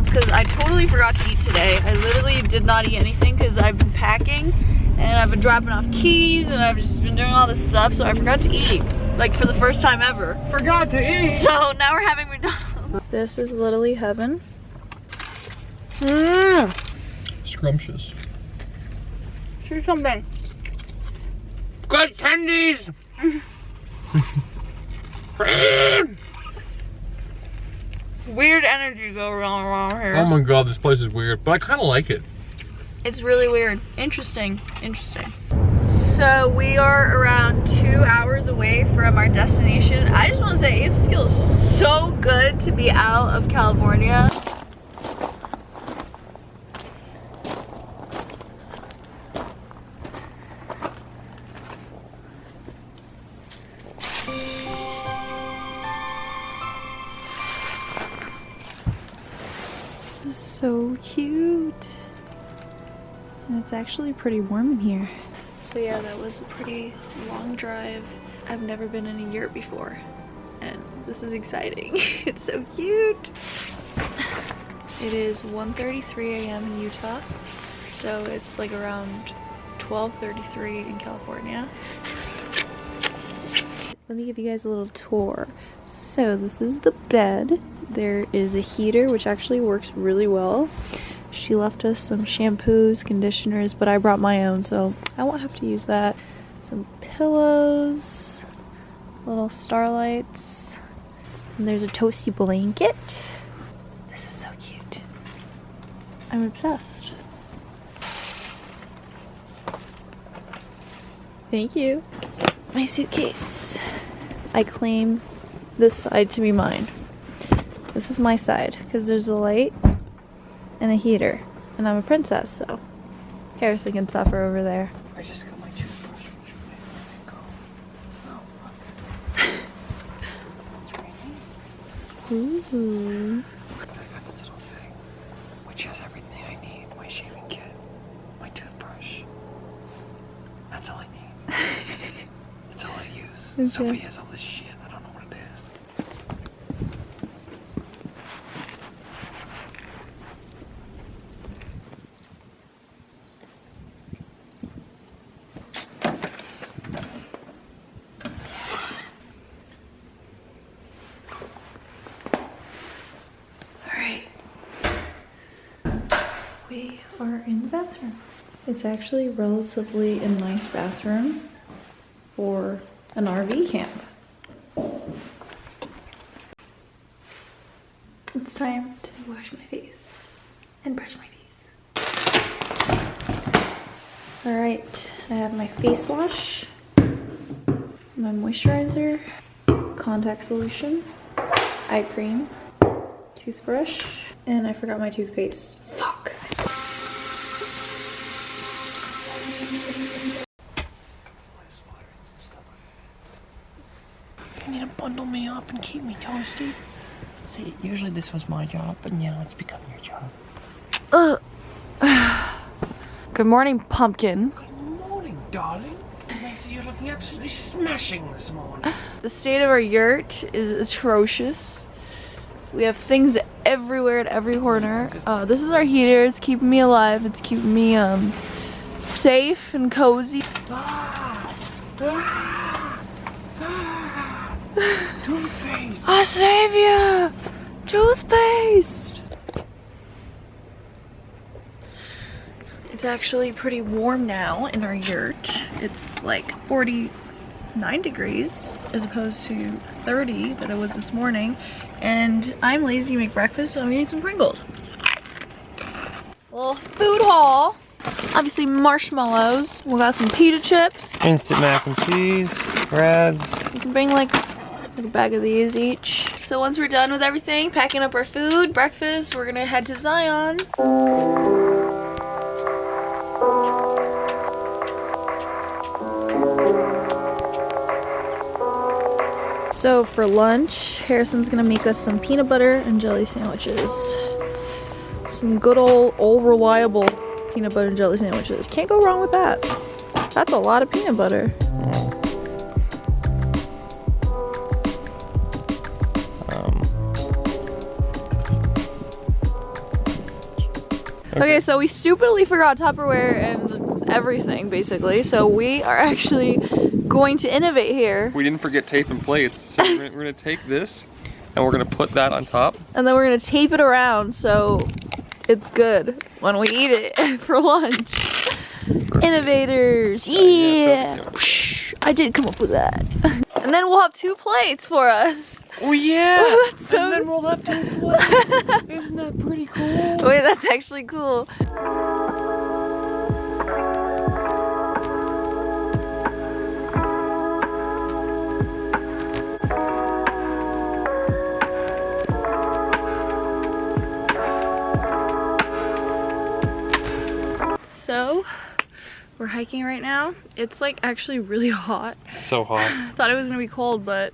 Because I totally forgot to eat today. I literally did not eat anything because I've been packing and I've been dropping off keys and I've just been doing all this stuff, so I forgot to eat. Like for the first time ever. Forgot to eat! So now we're having McDonald's. This is literally heaven. Mmm! Scrumptious. See something. Good tendies! Weird energy go around here. Oh my god, this place is weird, but I kind of like it. It's really weird. Interesting. Interesting. So we are around 2 hours away from our destination. I just want to say it feels so good to be out of California. So cute. And it's actually pretty warm in here. So yeah, that was a pretty long drive. I've never been in a yurt before, and this is exciting. It's so cute. It is 1:33 a.m. in Utah, so it's like around 12:33 in California. Let me give you guys a little tour. So this is the bed. There is a heater, which actually works really well. She left us some shampoos, conditioners, but I brought my own, so I won't have to use that. Some pillows, little starlights, and there's a toasty blanket. This is so cute. I'm obsessed. Thank you. My suitcase. I claim this side to be mine. This is my side because there's a light and a heater, and I'm a princess, so Harrison can suffer over there. I just got my toothbrush. Which way did it go? Oh, look. It's raining. Ooh. But I got this little thing, which has everything I need. My shaving kit, my toothbrush. That's all I need. That's all I use. Okay. Sophia has all this shit. I don't know what it is. We are in the bathroom. It's actually relatively a nice bathroom for an RV camp. It's time to wash my face and brush my teeth. All right, I have my face wash, my moisturizer, contact solution, eye cream, toothbrush, and I forgot my toothpaste. Fuck. You need to bundle me up and keep me toasty. See, usually this was my job, but now it's become your job. Good morning, pumpkin. Good morning, darling. Macy, you're looking absolutely smashing this morning. The state of our yurt is atrocious. We have things everywhere at every corner. This is our heater. It's keeping me alive. It's keeping me safe and cozy. Toothpaste. I'll save you! Toothpaste! It's actually pretty warm now in our yurt. It's like 49 degrees as opposed to 30 that it was this morning. And I'm lazy to make breakfast, so I'm eating some Pringles. Little food haul. Obviously marshmallows. We got some pita chips. Instant mac and cheese, Rads. You can bring like like a bag of these each. So once we're done with everything, packing up our food, breakfast, we're gonna head to Zion. So for lunch, Harrison's gonna make us some peanut butter and jelly sandwiches. Some good old reliable peanut butter and jelly sandwiches. Can't go wrong with that. That's a lot of peanut butter. Okay, so we stupidly forgot Tupperware and everything, basically. So we are actually going to innovate here. We didn't forget tape and plates, so we're gonna take this and we're gonna put that on top. And then we're gonna tape it around so it's good when we eat it for lunch. Innovators, yeah! I did come up with that. And then we'll have 2 plates for us. Oh yeah! Oh, that's so... And then we'll have 2 plates. Isn't that pretty cool? Wait, that's actually cool. So, we're hiking right now. It's like actually really hot. It's so hot. I thought it was gonna be cold, but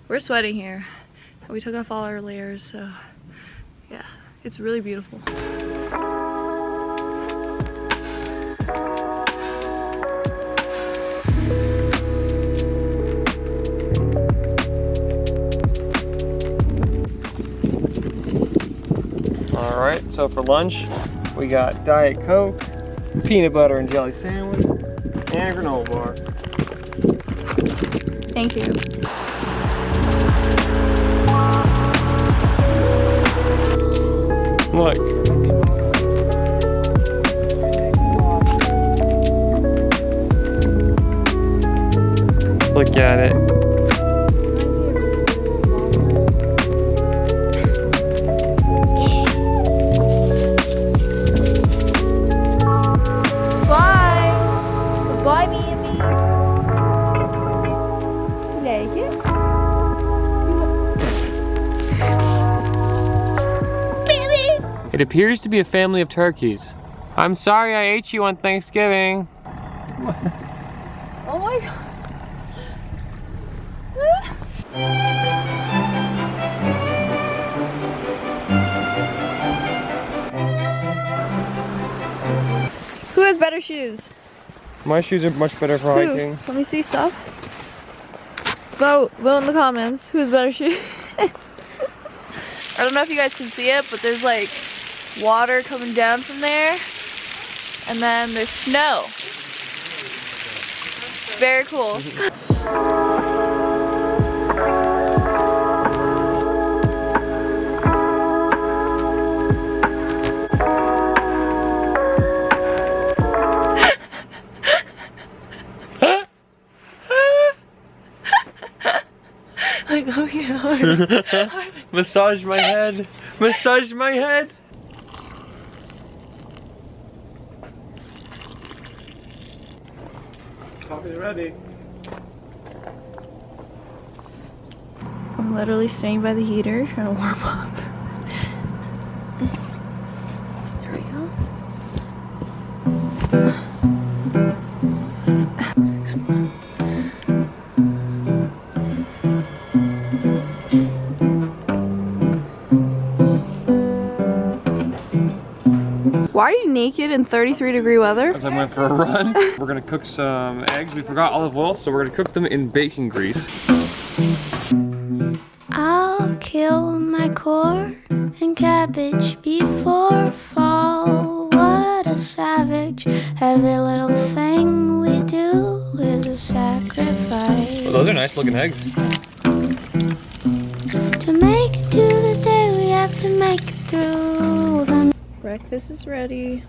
we're sweating here. We took off all our layers, so yeah, it's really beautiful. All right, so for lunch, we got Diet Coke, peanut butter and jelly sandwich, and a granola bar. Thank you. Look. Look at it. Bye, Mimi. You like it? Baby! It appears to be a family of turkeys. I'm sorry I ate you on Thanksgiving. Oh my god. Who has better shoes? My shoes are much better for hiking. Let me see stuff. Vote in the comments. Who has better shoes? I don't know if you guys can see it, but there's like water coming down from there. And then there's snow. Very cool. Like, oh yeah. Massage my head. Massage my head. Coffee's ready. I'm literally staying by the heater trying to warm up. There we go. Why are you naked in 33-degree weather? As I went for a run. We're gonna cook some eggs. We forgot olive oil, so we're gonna cook them in bacon grease. I'll kill my corn and cabbage before fall. What a savage. Every little thing we do is a sacrifice. Well, those are nice looking eggs. To make it to the day we have to make it through the Breakfast is ready.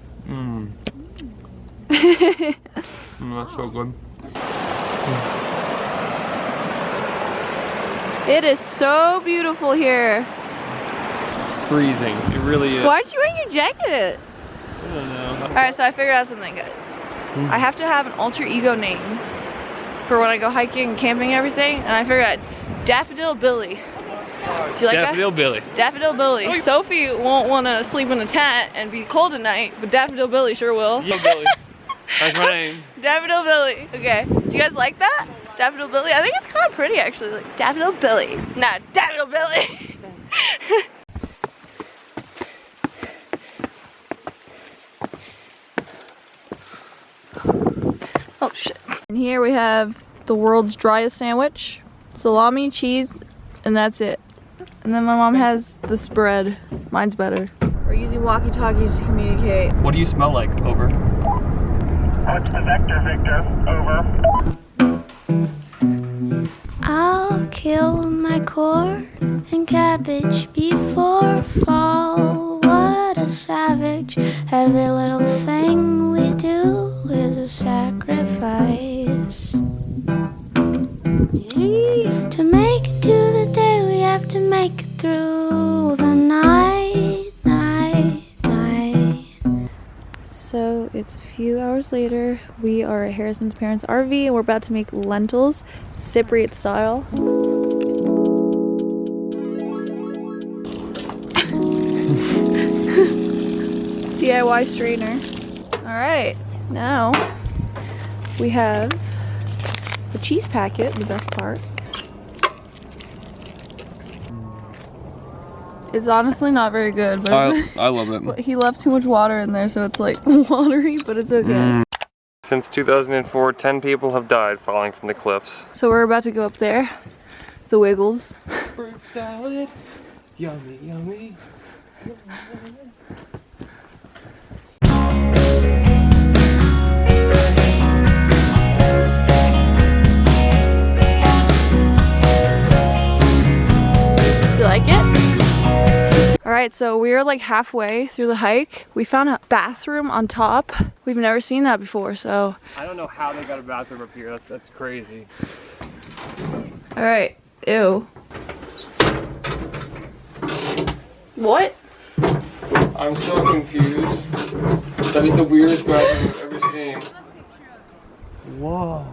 That's so good. It is so beautiful here. It's freezing. It really is. Why aren't you wearing your jacket? I don't know. Alright, so I figured out something, guys. I have to have an alter ego name for when I go hiking and camping and everything. And I figured out Daffodil Billy. Do you like Daffodil that? Billy. Daffodil Billy. Sophie won't want to sleep in a tent and be cold at night, but Daffodil Billy sure will. Yo, Billy. That's my name. Daffodil Billy. Okay. Do you guys like that? Daffodil Billy? I think it's kind of pretty actually. Like Daffodil Billy. Nah, Daffodil Billy. Oh shit. And here we have the world's driest sandwich. Salami, cheese, and that's it. And then my mom has this bread. Mine's better. We're using walkie-talkies to communicate. What do you smell like? Over. What's the vector, Victor? Over. I'll kill my corn and cabbage before fall. What a savage. Every little thing we do is a sacrifice. To make it to the day, we have to make it through the night, night, night. So it's a few hours later. We are at Harrison's parents' RV and we're about to make lentils, Cypriot style. DIY strainer. All right, now we have the cheese packet, the best part. It's honestly not very good, but I love it. he left too much water in there, so it's like watery, but it's okay. Since 2004, 10 people have died falling from the cliffs. So we're about to go up there, the Wiggles. Fruit salad, yummy, yummy. You like it? Alright, so we are like halfway through the hike. We found a bathroom on top. We've never seen that before, so. I don't know how they got a bathroom up here. That's crazy. Alright, ew. What? I'm so confused. That is the weirdest bathroom I've ever seen. Whoa.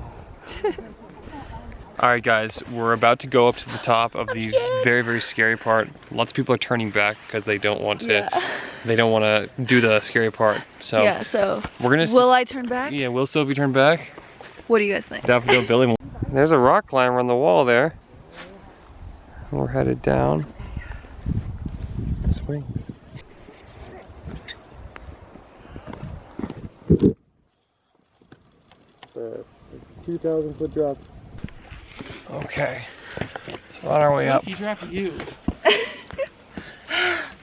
Alright guys, we're about to go up to the top of the very, very scary part. Lots of people are turning back because they don't want to they don't want to do the scary part. So yeah, so we're gonna will I turn back? Yeah, will Sophie turn back? What do you guys think? Daffodil Billy. There's a rock climber on the wall there. We're headed down. Swings. The 2,000 foot drop. Okay, so on our way up. He's dropping you.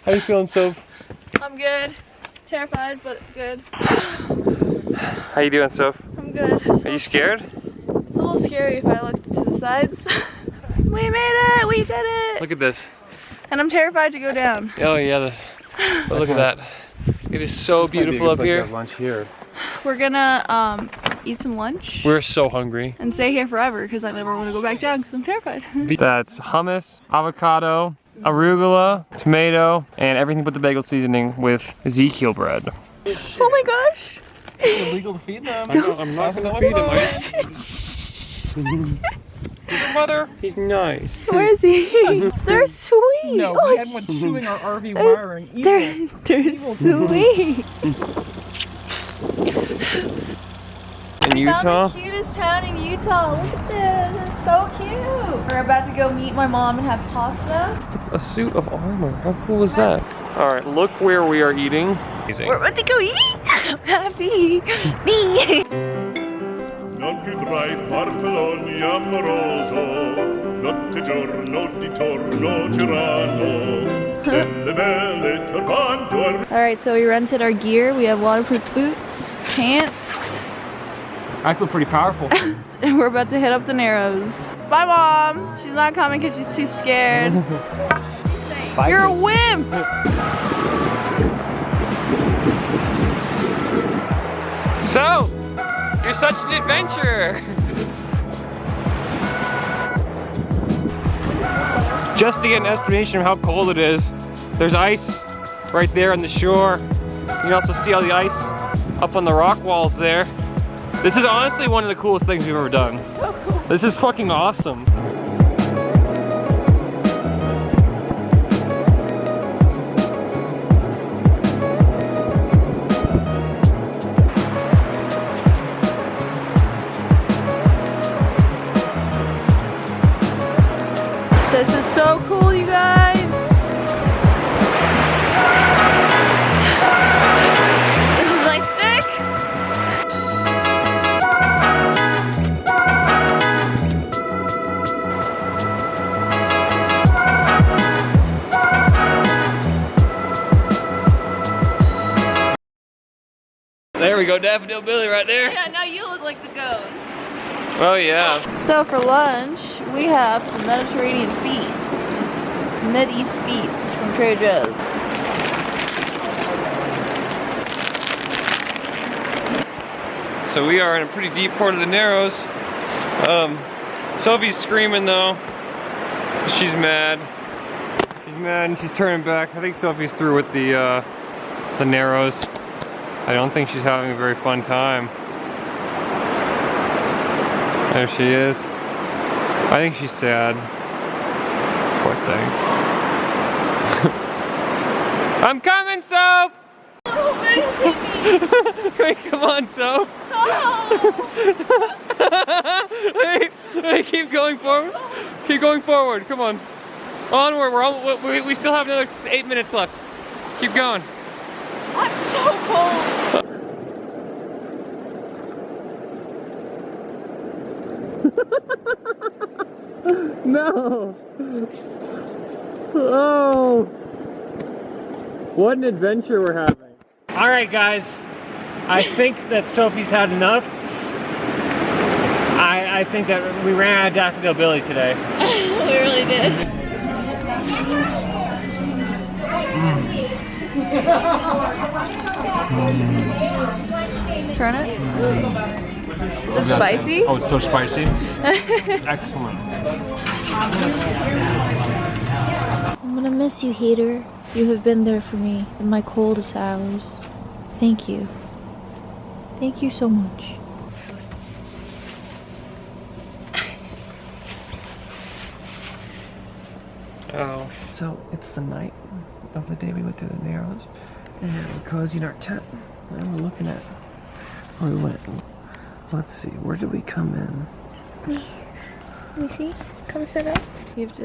How you feeling, Soph? I'm good. Terrified, but good. How you doing, Soph? I'm good. Are you scared? It's a little scary if I look to the sides. We made it! We did it! Look at this. And I'm terrified to go down. Oh yeah, but look at that. It is so beautiful up here. Lunch here. We're gonna eat some lunch We're so hungry. and stay here forever because I never want to go back down because I'm terrified. That's hummus, avocado, arugula, tomato, and everything but the bagel seasoning with Ezekiel bread. Oh my gosh! It's illegal to feed them. I'm not gonna feed him. Mother, he's nice. Where is he? They're sweet. No, Oh, we had one chewing our RV wiring. they're sweet. In Utah? Found the cutest town in Utah. Look at this. It's so cute. We're about to go meet my mom and have pasta. A suit of armor. How cool is that? All right, look where we are eating. Amazing. We're about to go eat. I'm happy. Me. Non più tra I farfalloni amoroso, notte giorno di torno girano, delle belle turbando. All right, so we rented our gear. We have waterproof boots, pants, I feel pretty powerful. and we're about to hit up the Narrows. Bye, Mom. She's not coming because she's too scared. You're a wimp. So, you're such an adventurer. Just to get an estimation of how cold it is, there's ice right there on the shore. You can also see all the ice up on the rock walls there. This is honestly one of the coolest things we've ever done. So cool. This is fucking awesome. There we go, Daffodil Billy right there. Yeah, now you look like the ghost. Oh yeah. So for lunch, we have some Mediterranean feast. Mid-East feast from Trader Joe's. So we are in a pretty deep part of the Narrows. Sophie's screaming though. She's mad. She's mad and she's turning back. I think Sophie's through with the Narrows. I don't think she's having a very fun time. There she is. I think she's sad. Poor thing. I'm coming, Soph! Wait, come on, Soph. Hey, keep going forward. Keep going forward. Come on. Onward. We still have another 8 minutes left. Keep going. I'm so cold. No. Oh. What an adventure we're having. All right, guys. I think that Sophie's had enough. I think that we ran out of Daffodil Billy today. We really did. Turn it. Is it spicy? Oh, it's so spicy. Excellent. I'm gonna miss you, Heater. You have been there for me in my coldest hours. Thank you. Thank you so much. Oh. So it's the night of the day we went to the Narrows, and we're cozy in our tent, and we're looking at where we went. Let's see, where did we come in? Let me see. Come sit up. You have to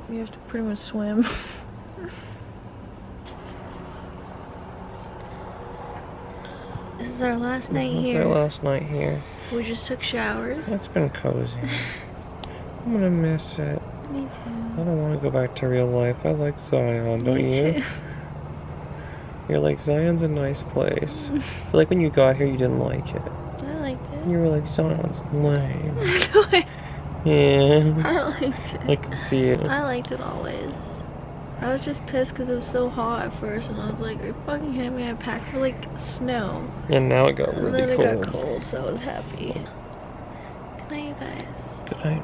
you have to pretty much swim. This is our last night here. It's our last night here. We just took showers. It's been cozy. I'm gonna miss it. Me too. I don't want to go back to real life. I like Zion, don't you? Too. You're like, Zion's a nice place. I feel like when you got here, you didn't like it. I liked it. You were like, Zion's lame. Yeah. I liked it. I can see it. I liked it always. I was just pissed because it was so hot at first, and I was like, "Are you fucking kidding me? I packed for like snow." And now it got really and then cold. it got cold, so I was happy. Good night, you guys. Good night.